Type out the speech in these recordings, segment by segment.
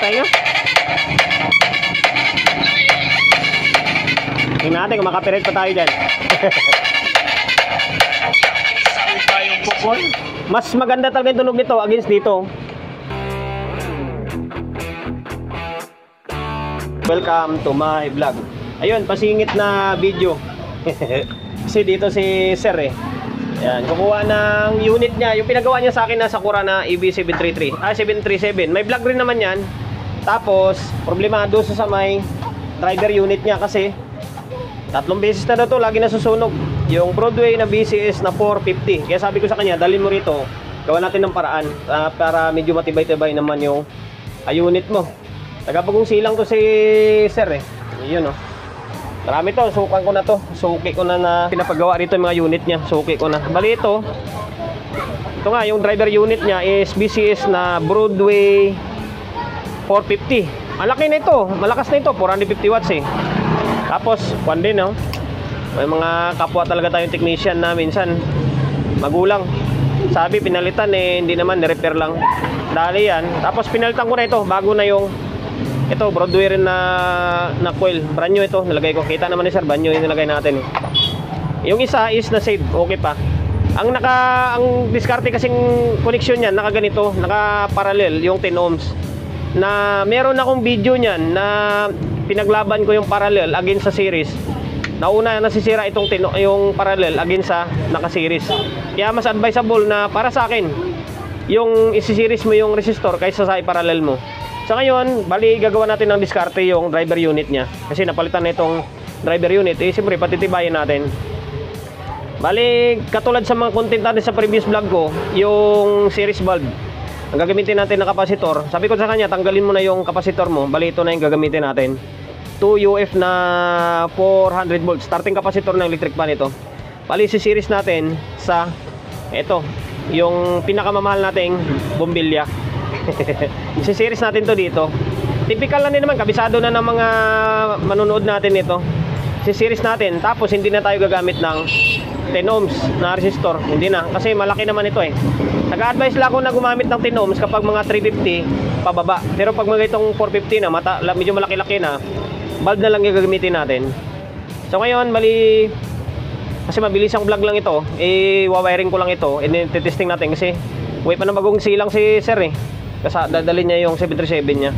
tayo. Tingnan natin kung makapiret pa tayo dyan. Mas maganda talaga yung tunog nito against dito. Welcome to my vlog. Ayun, pasingit na video. Kasi dito si Sir Yan, kukuha ng unit niya. Yung pinagawa niya sa akin na Sakura na EV733. 737. May vlog rin naman yan. Tapos, problemado sa may driver unit niya kasi 3 beses na daw to lagi nasusunog. Yung Broadway na BCS na 450. Kaya sabi ko sa kanya, dalhin mo rito. Gawa natin ng paraan para medyo matibay-tibay naman yung unit mo. Tagapagong silang to si Sir Yun Marami to, sukan ko na to. Suki ko na pinapagawa rito yung mga unit niya. Suki ko na. Bali ito nga, yung driver unit niya is BCS na Broadway 450. Malaki na ito, malakas na ito, 450 watts Tapos, kwan din may mga kapwa talaga tayong technician na minsan magulang. Sabi pinalitan hindi naman, ni-repair lang. Dali yan. Tapos pinalitan ko na ito, bago na yung ito, Broadway rin na coil. Brand new ito, nilagay ko. Kita naman ni Sir, brand new yung nilagay natin Yung isa is na save, okay pa. Ang diskarte kasing connection niyan, nakaganito, naka-parallel yung 10 ohms. Na meron akong video niyan na pinaglaban ko yung parallel against sa series. Nauna nasisira yung parallel against sa naka-series. Kaya mas advisable na para sa akin, yung isi-series mo yung resistor kaysa sa i-parallel mo. So ngayon, bali gagawa natin ng diskarte yung driver unit niya. Kasi napalitan na itong driver unit. Siyempre, patitibayin natin. Bali, katulad sa mga content natin sa previous vlog ko, yung series bulb. Ang gagamitin natin na kapasitor. Sabi ko sa kanya, tanggalin mo na yung kapasitor mo. Bali, ito na yung gagamitin natin. 2 UF na 400 volts. Starting kapasitor ng electric fan ito. Bali, si-series natin sa ito. Yung pinakamamahal nating bombilya. Si-series natin to dito. Typical lang din naman, kabisado na ng mga manunood natin ito. Si-series natin, tapos hindi na tayo gagamit ng 10 ohms na resistor. Hindi na, kasi malaki naman ito Nag-a-advise lang ako na gumamit ng 10 ohms kapag mga 350 pababa. Pero pag mga itong 450 na, medyo malaki-laki na, bulb na lang yung gagamitin natin. So ngayon, kasi mabilis ang vlog lang ito, wawiring ko lang ito, testing natin kasi way pa na bagong silang si Sir kasi dadalhin niya yung 737 niya.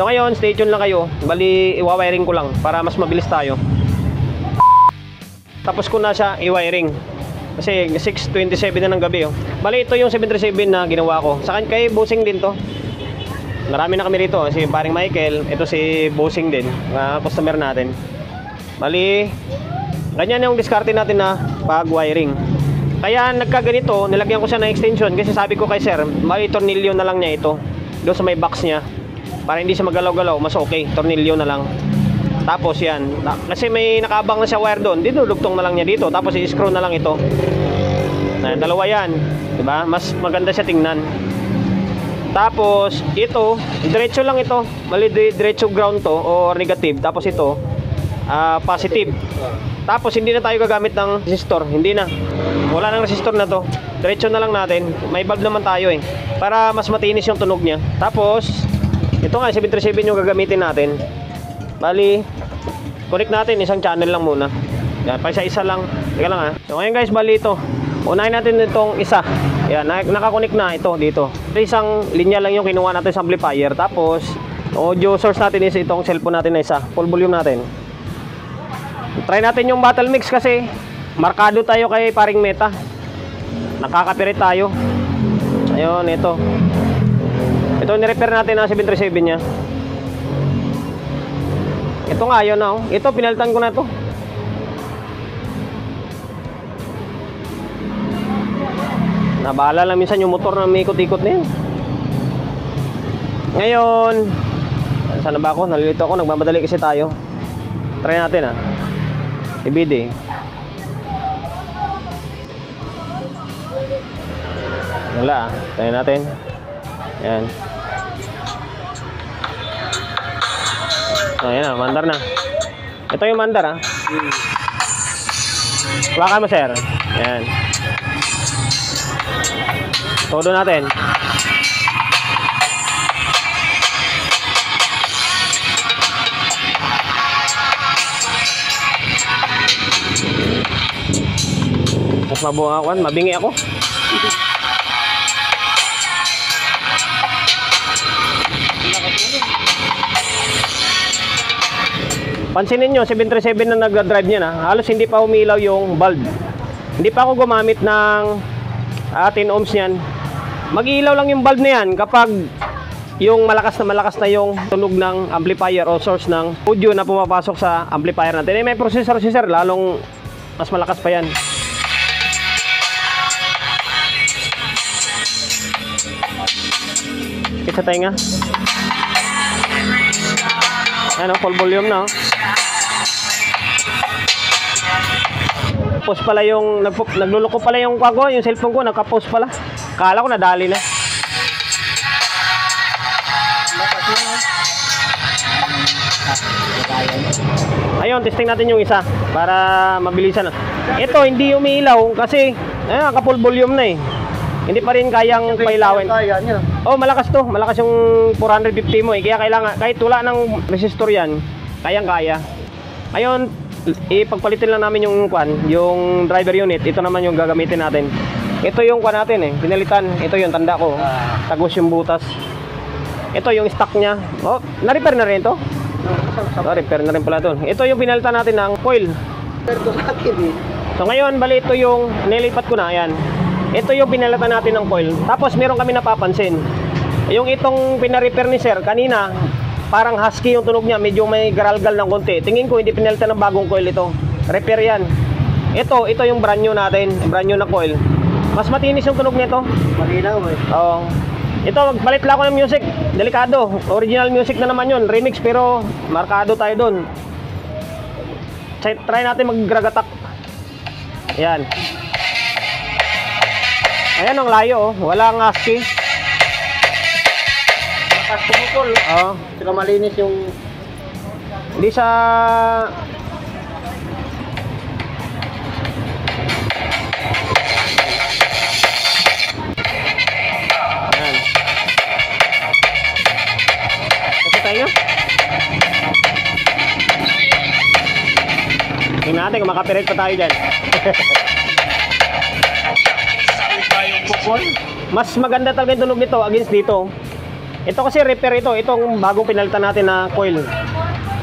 So ngayon, stay tuned lang kayo. Bali, i-wiring ko lang para mas mabilis tayo. Tapos ko na siya i-wiring. Kasi 6:27 na ng gabi Bali, ito yung 737 na ginawa ko. Sa kay Bossing din to. Marami na kami rito. Si paring Michael, ito si Bossing din, customer natin. Bali, ganyan yung diskarte natin na pag-wiring. Kaya nagkaganito, nilagyan ko siya ng extension kasi sabi ko kay Sir, may tornilyo na lang niya ito doon sa may box niya para hindi siya magalaw-galaw, mas okay, tornilyo na lang. Tapos yan, kasi may nakabang na siya wire doon, dinudugtong na lang niya dito, tapos i-screw na lang ito. Dalawa yan, diba? Mas maganda siya tingnan. Tapos ito, diretso lang ito, mali diretso ground to or negative, tapos ito positive. Tapos hindi na tayo gagamit ng resistor, hindi na. Wala nang resistor na to. Diretso na lang natin. May bulb naman tayo para mas matinis yung tunog niya. Tapos ito nga 737 yung gagamitin natin. Bali, connect natin isang channel lang muna. Yan, pa isa lang. Teka lang So ngayon guys, bali ito. Unahin natin itong isa. Yan, naka-connect na ito dito. Ito isang linya lang yung kinuha natin sa amplifier. Tapos audio source natin is itong cellphone natin na isa. Full volume natin. Try natin yung battle mix kasi markado tayo kay paring Meta. Nakakapirit tayo. Ayun, ito. Ito ni-repair natin ang 737 niya. Ito nga, yun Ito, pinalitan ko na to. Nabahala lang minsan yung motor na may ikot-ikot na yun. Ngayon, saan na ba ako? Nalilito ako, nagmamadali kasi tayo. Try natin ibidi. Wala try natin. Yan. Ayan mandar na. Ito yung mandar Hawakan mo sir. Yan. Todo natin. Mas mabuhawan, mabingi ako. Pansinin nyo, 737 na nag-drive niya na, halos hindi pa umilaw yung bulb. Hindi pa ako gumamit ng 10 ohms niyan. Mag-iilaw lang yung bulb na yan kapag yung malakas na yung tunog ng amplifier o source ng audio na pumapasok sa amplifier natin. May processor si sir, lalong mas malakas pa yan. Kita tayo nga. Ano, full volume na. Post pala yung nagluloko pala yung kwago, yung cellphone ko naka-post pala. Kala ko nadali na. Ayun, testing natin yung isa para mabilisan na. Ito hindi umiilaw kasi naka-full volume na eh. Hindi pa rin kayang pailawin. Oh, malakas to. Malakas yung 450 mo eh. Kaya kailangan, kahit wala ng resistor yan, kayang-kaya. Ngayon, ipagpalitin lang namin yung driver unit. Ito naman yung gagamitin natin. Ito yung natin eh. Pinalitan. Ito yung tanda ko. Tagos yung butas. Ito yung stock niya. Oh, na-repair na rin to? Repair na rin pala to. Ito yung pinalitan natin ng coil. So ngayon, bali ito yung nilipat ko na. Ayan. Ito yung pinalitan natin ng coil. Tapos meron kami napapansin. Yung itong pina-repair ni sir kanina, parang husky yung tunog niya. Medyo may garalgal ng konti. Tingin ko hindi pinalitan ng bagong coil ito. Repair yan. Ito yung brand new natin. Brand new na coil. Mas matinis yung tunog nito. Malinaw eh. Oo. Ito, magpalit lang ako ng music. Delikado. Original music na naman yun. Remix pero markado tayo dun. Try natin mag-gragatak. Ayan. Ayan ang layo oh. Walang husky. Malakas tumukol. Oo. Saka malinis yung... Hindi sa... Ayan. Kasi tayo na. Tingnan natin kung makapirit pa tayo dyan. Mas maganda talaga yung tunog nito against dito. Ito kasi repair ito. Itong bagong pinalitan natin na coil.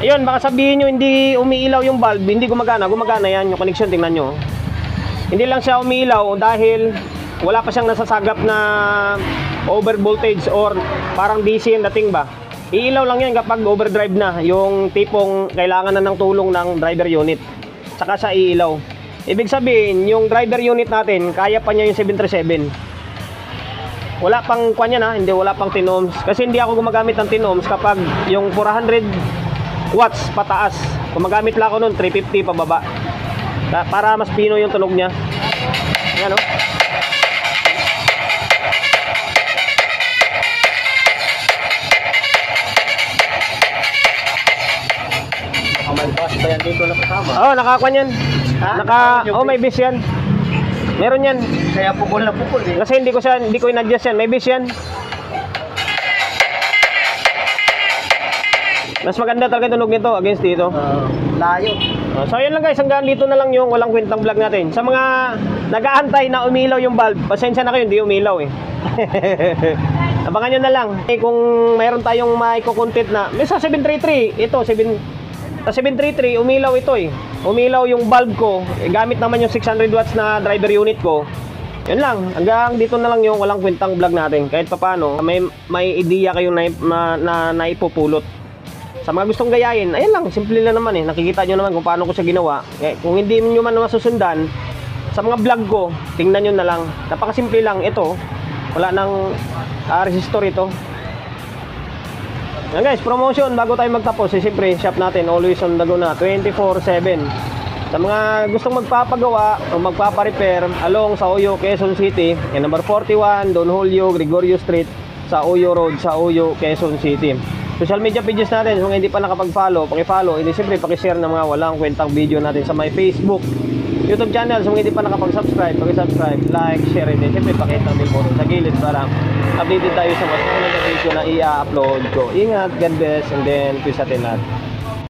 Ayun, baka sabihin nyo hindi umiilaw yung bulb. Hindi gumagana. Gumagana yan yung connection. Tingnan nyo. Hindi lang siya umiilaw dahil wala pa siyang nasasagap na over voltage or parang DC yung dating ba. Iilaw lang yan kapag overdrive na. Yung tipong kailangan na ng tulong ng driver unit. Saka siya iilaw. Ibig sabihin, yung driver unit natin, kaya pa niya yung 737. Wala pang kanya na, wala pang 10 ohms. Kasi hindi ako gumagamit ng 10 ohms kapag yung 400 watts pataas. Gumagamit lang ako nun, 350 pababa. Para mas pino yung tunog niya. Ayan o. Kamalbas ba yan dito na kasama? Oo, nakakuha yan. Ha? May base yan. Meron yan. Kaya pukol na pukol eh. Kasi hindi ko in-adjust yan. May base yan. Mas maganda talaga tunog nito against dito. Layo. So yun lang guys, hanggang dito na lang yung walang kwentang vlog natin. Sa mga nag-aantay na umilaw yung bulb, pasensya na kayo, hindi umilaw eh. Abangan nyo na lang. Kung mayroon tayong maiko-content na, may sa 733, ito, sa 733, umilaw ito eh. Umilaw yung bulb ko, gamit naman yung 600 watts na driver unit ko. Yun lang, hanggang dito na lang yung walang kwentang vlog natin. Kahit papaano, may ideya kayong naipupulot. Sa mga gustong gayahin, ayun lang, simple lang naman eh. Nakikita nyo naman kung paano ko siya ginawa. Kung hindi nyo man masusundan, sa mga vlog ko, tingnan nyo na lang. Napakasimple lang, ito. Wala nang resistor ito. Yan guys, promotion bago tayo magtapos. Siyempre, shop natin, always on the go na, 24/7. Sa mga gustong magpapagawa o magpapa-repair along sa Oyo, Quezon City, number 41, Don Julio, Gregorio Street, sa Oyo Road, sa Oyo, Quezon City. Social media pages natin, kung hindi pa nakapag-follow, paki-follow, hindi siyempre paki-share ng mga walang kwentang video natin sa my Facebook, YouTube channel. Kung hindi pa nakapag-subscribe, paki-subscribe, like, share, and siyempre pakita ang bell button sa gilid para updated tayo sa mga video na i-upload ko. Ingat, God bless, and then peace atin lahat.